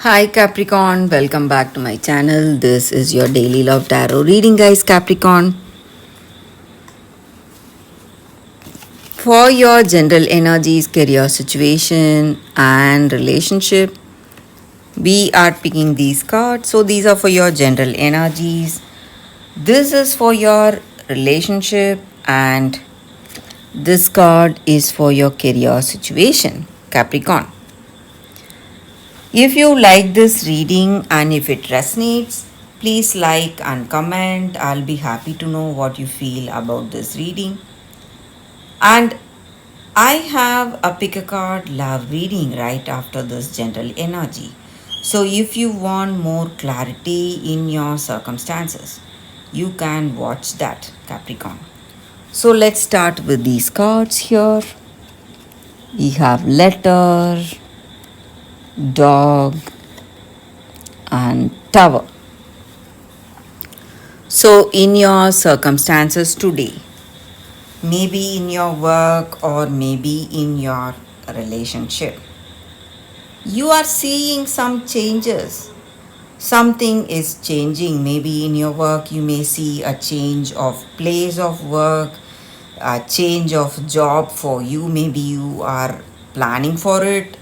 Hi Capricorn, welcome back to my channel. This is your daily love tarot reading, guys. Capricorn, for your general energies, career situation, and relationship, we are picking these cards. So, these are for your general energies. This is for your relationship, and this card is for your career situation, Capricorn. If you like this reading and if it resonates, please like and comment. I'll be happy to know what you feel about this reading. And I have a pick a card love reading right after this general energy. So if you want more clarity in your circumstances, you can watch that, Capricorn. So let's start with these cards here. We have letter, dog, and tower. So, in your circumstances today, maybe in your work or maybe in your relationship, you are seeing some changes. Something is changing. Maybe in your work, you may see a change of place of work, a change of job for you. Maybe you are planning for it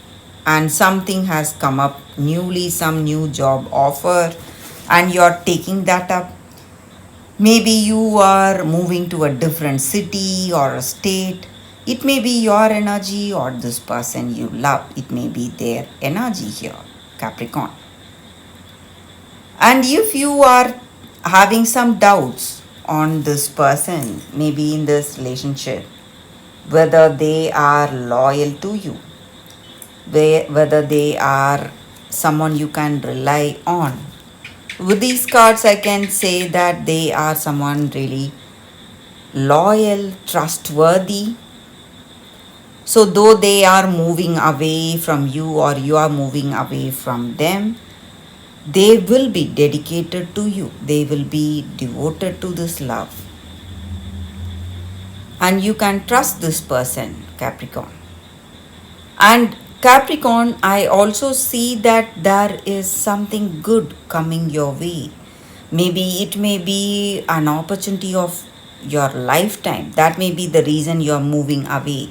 and something has come up newly, some new job offer, and you're taking that up. Maybe you are moving to a different city or a state. It may be your energy or this person you love. It may be their energy here, Capricorn. And if you are having some doubts on this person, maybe in this relationship, whether they are loyal to you, whether they are someone you can rely on, with these cards, I can say that they are someone really loyal, trustworthy. So, though they are moving away from you or you are moving away from them, they will be dedicated to you. They will be devoted to this love. And you can trust this person, Capricorn. And Capricorn, I also see that there is something good coming your way. Maybe it may be an opportunity of your lifetime. That may be the reason you are moving away.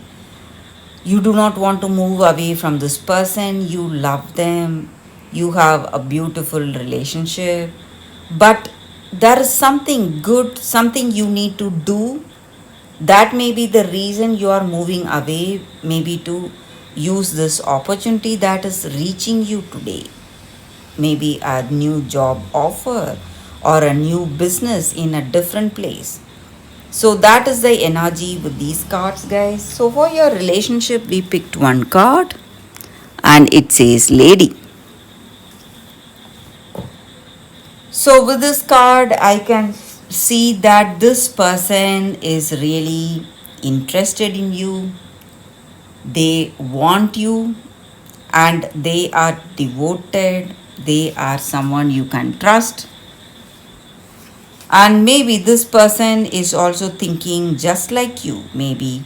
You do not want to move away from this person. You love them. You have a beautiful relationship. But there is something good, something you need to do. That may be the reason you are moving away, maybe to use this opportunity that is reaching you today. Maybe a new job offer or a new business in a different place. So that is the energy with these cards, guys. So for your relationship, we picked one card and it says lady. So with this card, I can see that this person is really interested in you. They want you and they are devoted. They are someone you can trust. And maybe this person is also thinking just like you, maybe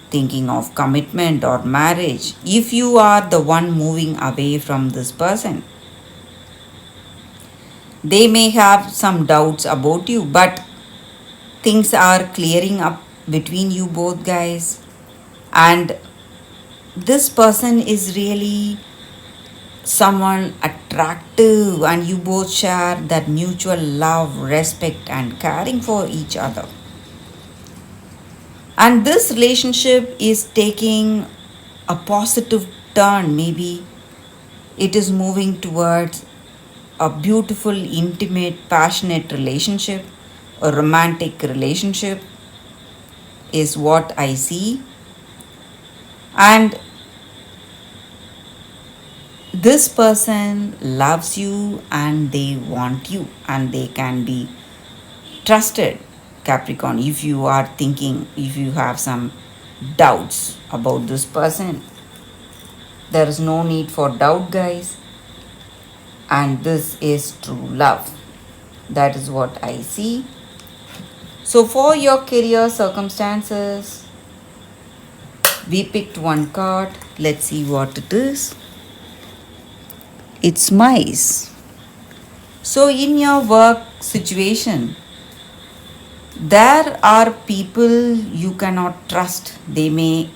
thinking of commitment or marriage. If you are the one moving away from this person, they may have some doubts about you, but things are clearing up between you both, guys. And this person is really someone attractive, and you both share that mutual love, respect, and caring for each other. And this relationship is taking a positive turn. Maybe it is moving towards a beautiful, intimate, passionate relationship, a romantic relationship is what I see. And this person loves you and they want you and they can be trusted, Capricorn. If you are thinking, if you have some doubts about this person, there is no need for doubt, guys. And this is true love. That is what I see. So for your career circumstances, we picked one card. Let's see what it is. it smiles. So, in your work situation, there are people you cannot trust. They may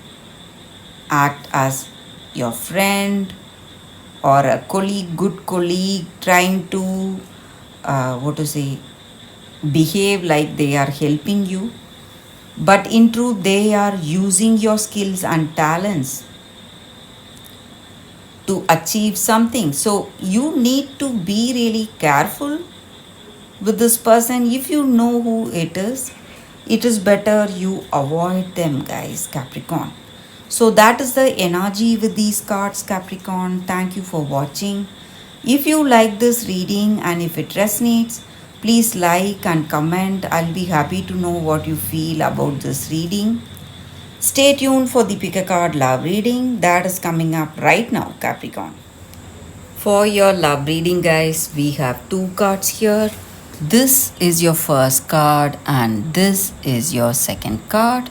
act as your friend or a colleague, good colleague, trying to, what to say, behave like they are helping you. But in truth, they are using your skills and talents to achieve something. So you need to be really careful with this person. If you know who it is better you avoid them, guys, Capricorn. So that is the energy with these cards, Capricorn. Thank you for watching. If you like this reading and if it resonates, please like and comment. I'll be happy to know what you feel about this reading. Stay tuned for the pick a card love reading that is coming up right now, Capricorn. For your love reading, guys, we have two cards here. This is your first card and this is your second card.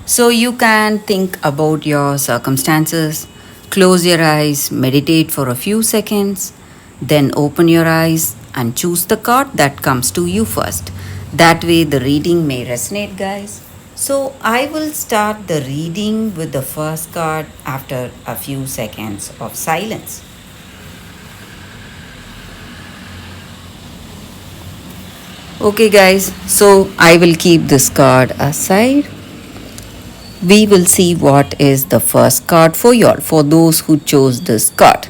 So you can think about your circumstances, close your eyes, meditate for a few seconds, then open your eyes and choose the card that comes to you first. That way the reading may resonate, guys. So I will start the reading with the first card after a few seconds of silence. Okay, guys, so I will keep this card aside. We will see what is the first card for y'all, for those who chose this card.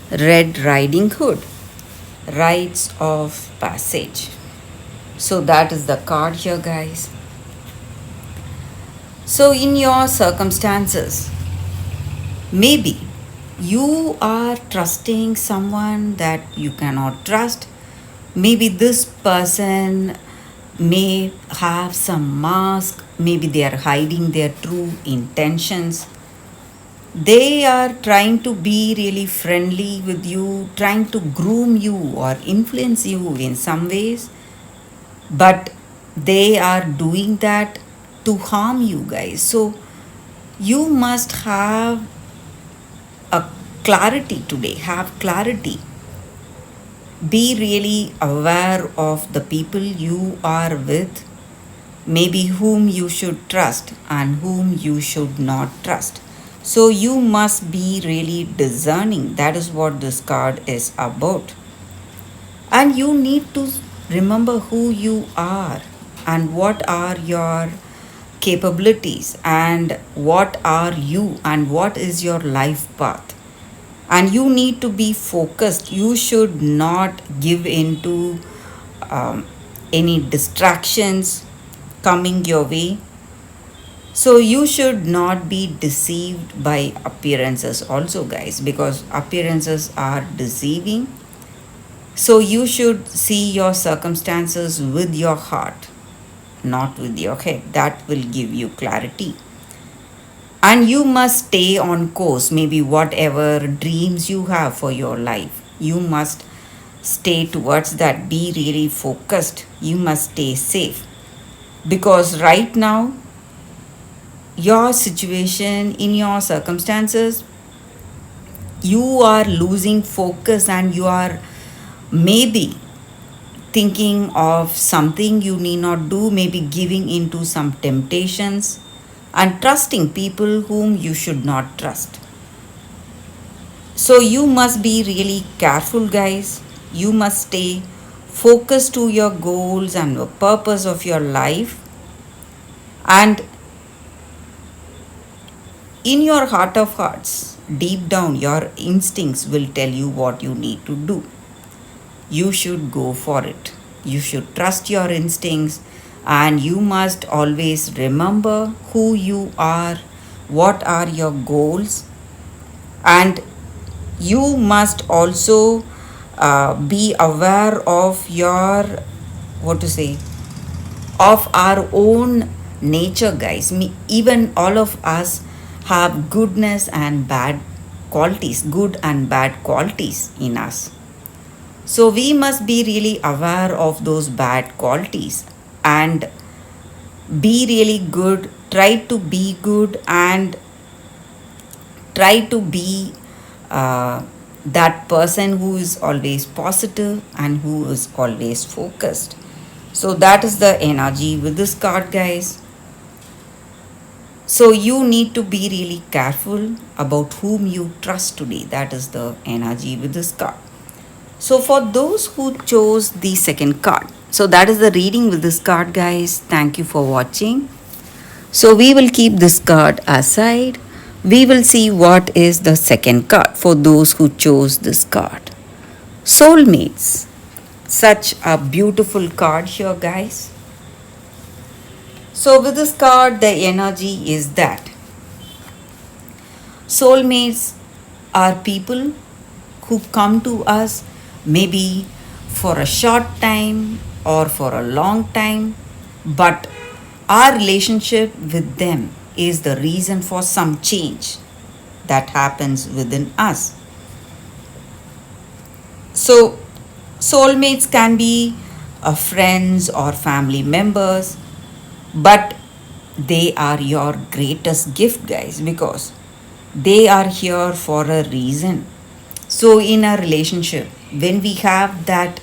Red Riding Hood, Rites of Passage. So that is the card here, guys. So in your circumstances, maybe you are trusting someone that you cannot trust. Maybe this person may have some mask, maybe they are hiding their true intentions. They are trying to be really friendly with you, trying to groom you or influence you in some ways, but they are doing that to harm you, guys. So you must have a clarity today, have clarity. Be really aware of the people you are with, maybe whom you should trust and whom you should not trust. So you must be really discerning. That is what this card is about. And you need to remember who you are and what are your capabilities and what are you and what is your life path. And you need to be focused. You should not give in to any distractions coming your way. So you should not be deceived by appearances also, guys, because appearances are deceiving. So you should see your circumstances with your heart, not with your head. That will give you clarity. And you must stay on course, maybe whatever dreams you have for your life. You must stay towards that. Be really focused. You must stay safe. Because right now, your situation, in your circumstances, you are losing focus and you are maybe thinking of something you need not do, maybe giving into some temptations and trusting people whom you should not trust. So you must be really careful, guys. You must stay focused to your goals and the purpose of your life. And in your heart of hearts, deep down, your instincts will tell you what you need to do. You should go for it. You should trust your instincts and you must always remember who you are, what are your goals, and you must also be aware of your, what to say, of our own nature, guys. Even all of us have goodness and bad qualities, good and bad qualities in us. So we must be really aware of those bad qualities and be really good. Try to be good and try to be uh, that person who is always positive and who is always focused. So that is the energy with this card, guys. So you need to be really careful about whom you trust today. That is the energy with this card. So for those who chose the second card, so that is the reading with this card, guys. Thank you for watching. So we will keep this card aside. We will see what is the second card for those who chose this card. Soulmates. Such a beautiful card here, guys. So with this card, the energy is that soulmates are people who come to us maybe for a short time or for a long time, but our relationship with them is the reason for some change that happens within us. So, soulmates can be friends or family members, but they are your greatest gift, guys, because they are here for a reason. So, in a relationship, when we have that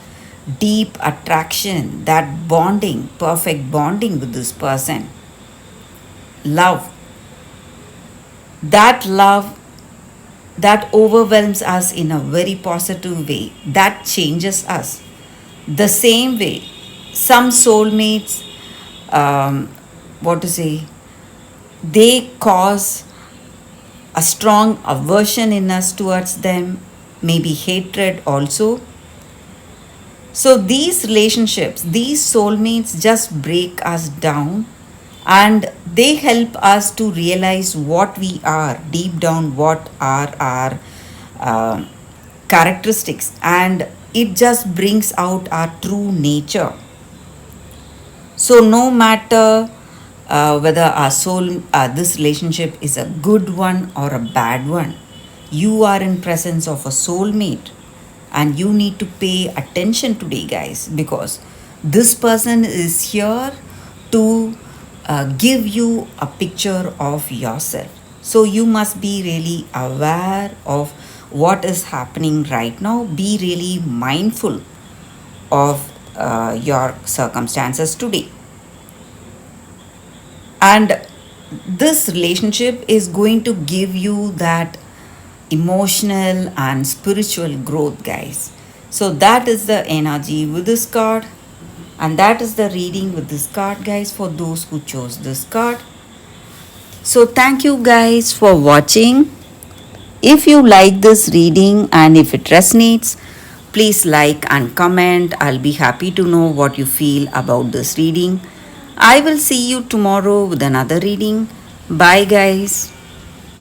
deep attraction, that bonding, perfect bonding with this person, love, that love that overwhelms us in a very positive way, that changes us. The same way, some soulmates, what to say, they cause a strong aversion in us towards them, maybe hatred also. So these relationships, these soulmates just break us down and they help us to realize what we are deep down, what are our uh, characteristics, and it just brings out our true nature. So no matter whether our soul, this relationship is a good one or a bad one, you are in presence of a soulmate, and you need to pay attention today, guys, because this person is here to give you a picture of yourself. So you must be really aware of what is happening right now. Be really mindful of your circumstances today. And this relationship is going to give you that emotional and spiritual growth, guys. So that is the energy with this card, and that is the reading with this card, guys, for those who chose this card. So thank you guys for watching. If you like this reading and if it resonates, please like and comment. I'll be happy to know what you feel about this reading. I will see you tomorrow with another reading. Bye, guys.